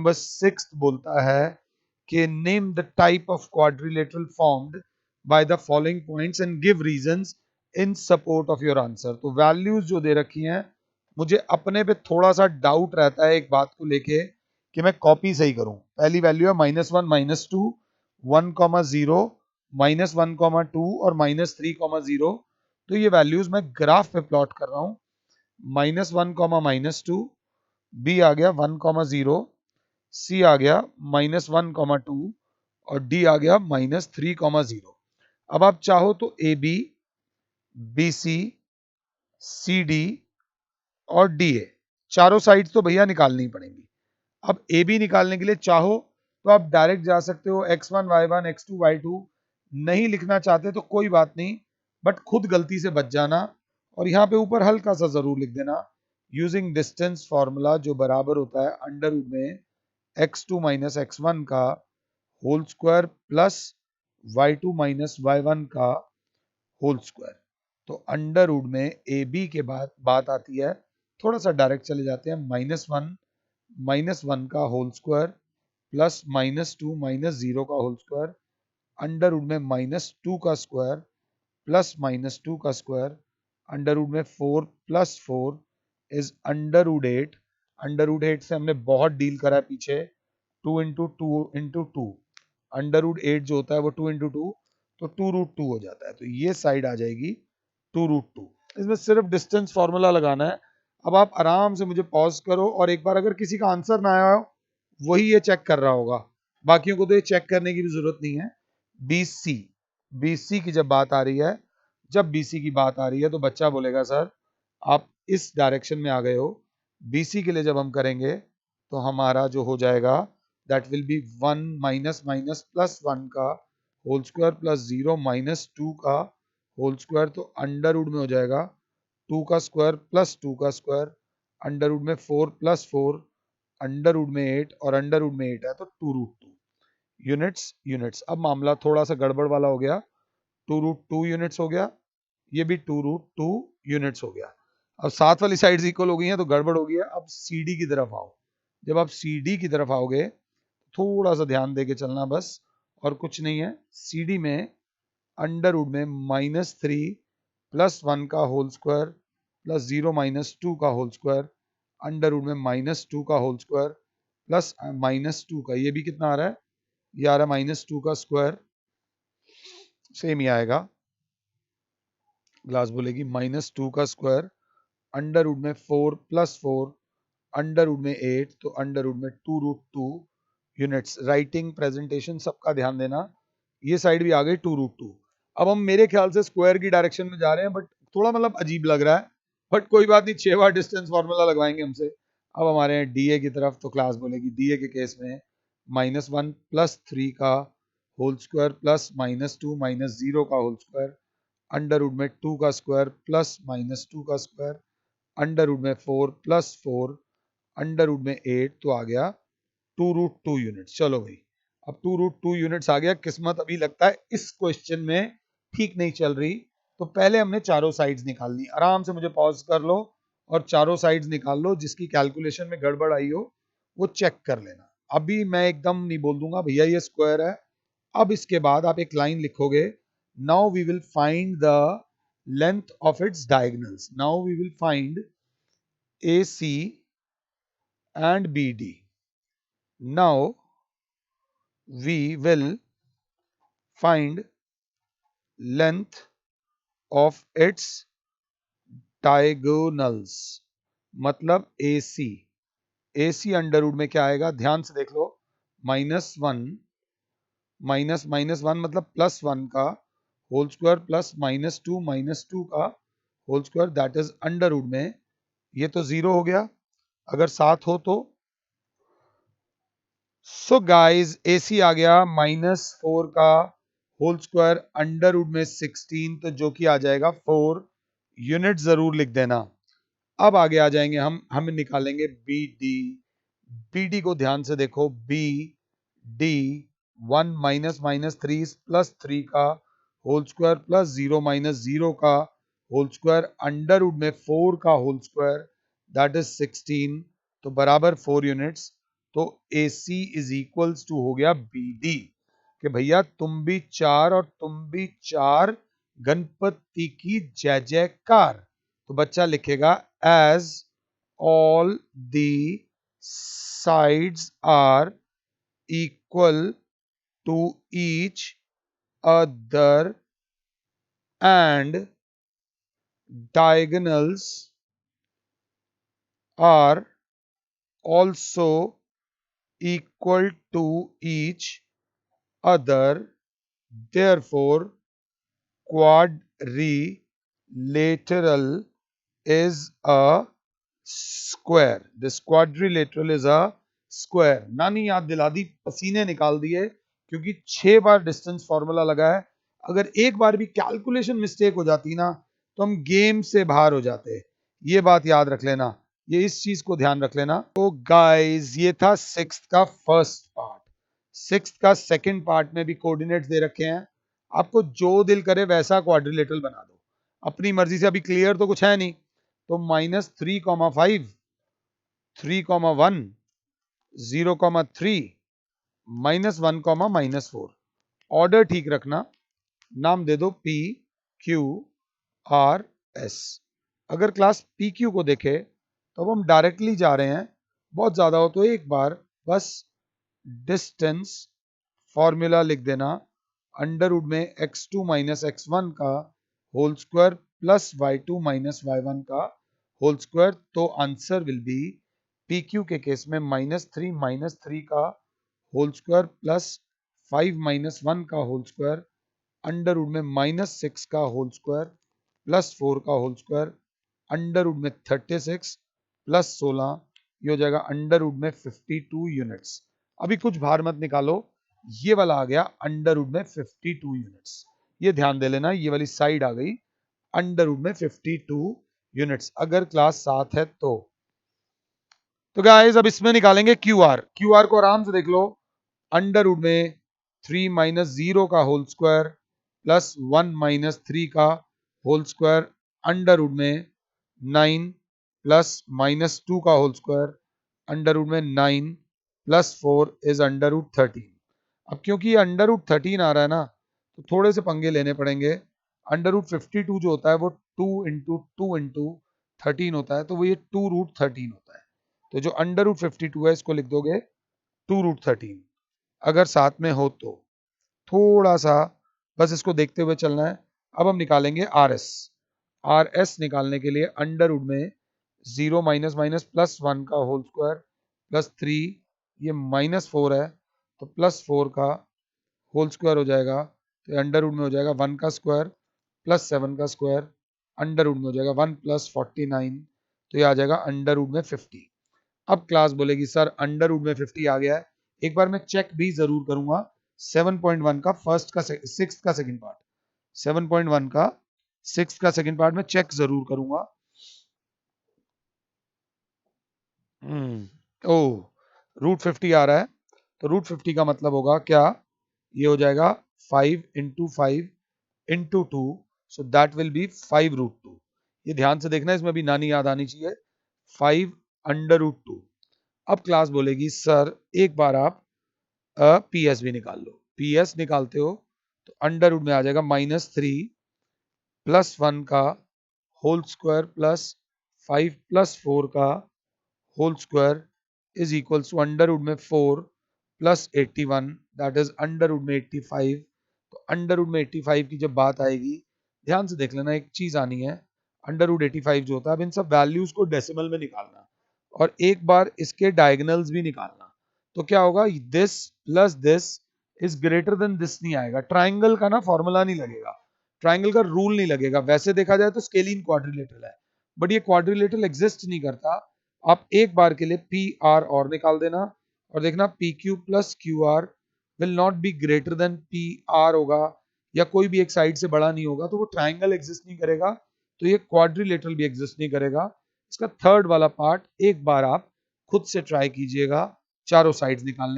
Number 6 बोलता है कि name the type of quadrilateral formed by the following points and give reasons in support of your answer. तो values जो दे रखी हैं, मुझे अपने पे थोड़ा सा डाउट रहता है एक बात को लेके कि मैं कॉपी सही करूं। पहली वैल्यू है -1 -2 1,0 -1,2 और -3,0। तो ये वैल्यूज मैं ग्राफ पे प्लॉट कर रहा हूं। -1, -2, B आ गया 1,0, C आ गया -1,2 और D आ गया -3,0। अब आप चाहो तो AB, BC, CD और DA चारों साइड्स तो भैया निकालनी पड़ेंगी। अब AB निकालने के लिए चाहो तो आप डायरेक्ट जा सकते हो, x1 y1 x2 y2। नहीं लिखना चाहते तो कोई बात नहीं, बट खुद गलती से बच जाना और यहाँ पे ऊपर हल्का सा जरूर लिख देना यूजिंग डिस्टेंस फॉर्मूला, जो बराबर होता है अंडर रूट में x2 माइनस x1 का whole square plus y2 minus y1 का होल स्क्वायर। तो अंडर रूट में ए बी के बाद बात आती है, थोड़ा सा डायरेक्ट चले जाते हैं, -1 का होल स्क्वायर प्लस -2 -0 का होल स्क्वायर अंडर रूट में -2 का स्क्वायर प्लस -2 का स्क्वायर अंडर रूट में 4 plus 4 is under root 8। Under root 8 से हमने बहुत डील करा है पीछे, 2 इंटू 2 इंटू 2। अंडर रूट 8 जो होता है वो 2 इंटू 2, तो 2√2 हो जाता है। तो ये साइड आ जाएगी 2√2। इसमें सिर्फ डिस्टेंस फॉर्मूला लगाना है। अब आप आराम से मुझे पॉज करो और एक बार अगर किसी का आंसर ना आया हो, वही ये चेक कर रहा होगा, बाकियों को तो ये चेक करने की भी जरूरत नहीं है। BC, BC की जब बात आ रही है, जब BC की बात आ रही है तो बच्चा बोलेगा सर आप इस डायरेक्शन में आ गए हो। BC के लिए जब हम करेंगे तो हमारा जो हो जाएगा that will B 1 minus minus plus 1 का होल स्क्वायर प्लस 0 -2 का होल स्क्वायर। तो अंडर रूट में हो जाएगा 2 का स्क्वायर प्लस 2 का स्क्वायर अंडर रूट में 4 प्लस 4 अंडर रूट में 8 और अंडर रूट में 8 है तो 2√2 यूनिट्स। यूनिट्स अब मामला थोड़ा सा गड़बड़ वाला हो गया, 2√2 यूनिट्स हो गया, ये भी 2√2 यूनिट्स हो गया। अब साथ वाली साइड्स इक्वल हो गई हैं तो गड़बड़ हो गई है। अब CD की तरफ आओ। जब आप CD की तरफ आओगे थोड़ा सा ध्यान देके चलना बस, और कुछ नहीं है। CD में अंडर रूट में -3 प्लस 1 का होल स्क्वायर प्लस 0 -2 का होल स्क्वायर अंडर रूट में -2 का होल स्क्वायर प्लस -2 का, ये भी कितना आ रहा है, ये आ रहा है -2 का स्क्वायर, सेम ही आएगा। क्लास बोलेगी -2 का स्क्वायर अंडर रूट में 4 प्लस 4 अंडर रूट में 8 तो अंडर रूट में 2√2 यूनिट्स। राइटिंग प्रेजेंटेशन सबका ध्यान देना, ये साइड भी आ गई 2√2। अब हम मेरे ख्याल से स्क्वायर की डायरेक्शन में जा रहे हैं, बट थोड़ा मतलब अजीब लग रहा है, बट कोई बात नहीं, 6 बार डिस्टेंस फॉर्मूला लगवाएंगे हमसे। अब हमारे हैं DA की तरफ, तो क्लास बोलेगी DA के केस में -1 प्लस 3 का होल स्क्वायर प्लस -2 -0 का होल स्क्वायर अंडर रूट में 2 का स्क्वायर प्लस -2 का स्क्वायर अंडर रूट में 4 प्लस 4 अंडर रूट में 8 तो आ गया 2√2 यूनिट्स। चलो भाई, अब 2√2 यूनिट्स आ गया। किस्मत अभी लगता है इस क्वेश्चन में ठीक नहीं चल रही, तो पहले हमने चारों साइड्स निकालनी। आराम से मुझे पॉज कर लो और चारों साइड्स निकाल लो, जिसकी कैलकुलेशन में गड़बड़ आई हो वो चेक कर लेना। अभी मैं एकदम नहीं बोल दूंगा भैया ये स्क्वायर है। अब इसके बाद आप एक लाइन लिखोगे, now we will find the length of its diagonals. Now we will find AC and BD. Now we will find length of its diagonals, मतलब AC। AC अंडर रूट में क्या आएगा, ध्यान से देख लो, -1 -1 मतलब +1 का होल स्क्वायर प्लस -2 का whole square that is under root में, ये तो 0 हो गया अगर 7 हो तो। सो गाइज AC आ गया -4 का होल स्क्वायर अंडर रूट में 16, तो जो कि आ जाएगा 4 यूनिट, जरूर लिख देना। अब आगे आ जाएंगे हम निकालेंगे BD। BD को ध्यान से देखो, BD 1 -3 प्लस 3 का होल स्क्वायर प्लस 0 -0 का होल स्क्वायर अंडर रूट में 4 का होल स्क्वायर दैट इज 16, तो बराबर 4 यूनिट्स। तो AC इज इक्वल्स टू हो गया BD कि भैया तुम भी चार और तुम भी चार, गणपति की जय जयकार। तो बच्चा लिखेगा as all the sides are equal to each other and diagonals are also equal to each other, therefore quadrilateral is a square. This quadrilateral is a square. नानी याद दिला दी, पसीने निकाल दिए, क्योंकि 6 बार डिस्टेंस फॉर्मूला लगा है। अगर एक बार भी कैलकुलेशन मिस्टेक हो जाती ना तो हम गेम से बाहर हो जाते। ये बात याद रख लेना, ये इस चीज को ध्यान रख लेना। तो गाइस ये था सिक्स्थ का फर्स्ट पार्ट। सिक्स्थ का सेकंड पार्ट में भी कोऑर्डिनेट्स दे रखे हैं, आपको जो दिल करे वैसा क्वाड्रिलेटरल बना दो अपनी मर्जी से। अभी क्लियर तो कुछ है नहीं, तो -3,5 3,1 0,3 -1, -4। ऑर्डर ठीक रखना, नाम दे दो P Q R S। अगर क्लास PQ को देखे तो अब हम डायरेक्टली जा रहे हैं, बहुत ज्यादा हो तो एक बार बस डिस्टेंस फॉर्मूला लिख देना, अंडर रूट में x2 माइनस x1 का whole square plus y2 minus y1 का होल स्क्वायर। तो आंसर विल बी PQ के केस में -3 का होल स्क्वायर प्लस 5 माइनस 1 का होल स्क्वायर अंडर रूट में -6 का होल स्क्वायर प्लस 4 का होल स्क्वायर अंडर रूट में 36 प्लस 16, ये हो जाएगा अंडर रूट में 52 यूनिट्स। अभी कुछ भार मत निकालो, ये वाला आ गया अंडर रूट में 52 यूनिट्स। ये ध्यान दे लेना, ये वाली साइड आ गई अंडर रूट में 52 यूनिट्स अगर क्लास 7 है तो गाइस अब इसमें निकालेंगे क्यूआर को आराम से देख लो, अंडर रूट में 3 माइनस 0 का होल स्क्वायर प्लस 1 माइनस 3 का होल स्क्वायर अंडर रूट में 9 प्लस माइनस 2 का होल स्क्वायर अंडर रूट में 9 प्लस 4 इज अंडर रूट 13। अब क्योंकि ये अंडर रूट 13 आ रहा है ना तो थोड़े से पंगे लेने पड़ेंगे। अंडर रूट 52 जो होता है वो 2 इंटू 2 इंटू 13 होता है, तो वो ये 2 रूट 13 होता है। तो जो अंडर रूट 52 है इसको लिख दोगे 2 रूट 13 अगर साथ में हो तो। थोड़ा सा बस इसको देखते हुए चलना है। अब हम निकालेंगे आर एस निकालने के लिए अंडर रूट में 0 माइनस माइनस प्लस 1 का होल स्क्वायर प्लस 3, ये -4 है तो प्लस 4 का होल स्क्वायर हो जाएगा, तो अंडर रूट में हो जाएगा 1 का स्क्वायर प्लस 7 का स्क्वायर अंडर रूट में हो जाएगा 1 प्लस 49, तो ये आ जाएगा अंडर रूट में 50। अब क्लास बोलेगी सर अंडर रूट में 50 आ गया है, एक बार मैं चेक भी जरूर करूंगा 7.1 का फर्स्ट का सिक्स्थ का सेकंड पार्ट, 7.1 का सिक्स्थ का सेकंड पार्ट में चेक जरूर करूंगा। ओ रूट 50 आ रहा है, तो रूट 50 का मतलब होगा क्या, ये हो जाएगा 5 into 5 into 2, so that will be 5 root 2। ये ध्यान से देखना, इसमें भी नानी याद आनी चाहिए, 5 अंडर रूट 2। अब क्लास बोलेगी सर एक बार आप PS भी निकाल लो। PS निकालते हो तो अंडर रूट में आ जाएगा -3 प्लस 1 का होल स्क्वायर प्लस 5 प्लस 4 का whole square is equals to under root में 4 plus 81 that is under root में 85। तो अंडर रूट में 85 की जब बात आएगी, ध्यान से देख लेना, एक चीज आनी है, अंडर रूट 85 जो होता है, अब इन सब वैल्यूज को डेसिमल में निकालना और एक बार इसके डायगोनल्स भी निकालना। तो क्या होगा, this plus this is greater than this नहीं आएगा, ट्राइंगल का ना फॉर्मूला नहीं लगेगा, ट्राइंगल का रूल नहीं लगेगा। वैसे देखा जाए तो स्केलिन क्वाड्रिलेटरल है, बट ये क्वाड्रिलेटरल एग्जिस्ट नहीं करता। आप एक बार के लिए पी आर और निकाल देना और देखना P Q plus Q R will not be greater than P R होगा, या कोई भी एक साइड से बड़ा नहीं होगा, तो वो ट्राइंगल एग्जिस्ट नहीं करेगा, तो ये क्वाड्रिलेटरल भी एग्जिस्ट नहीं करेगा। इसका थर्ड वाला पार्ट एक बार आप खुद से ट्राई कीजिएगा, चारों साइड्स निकालने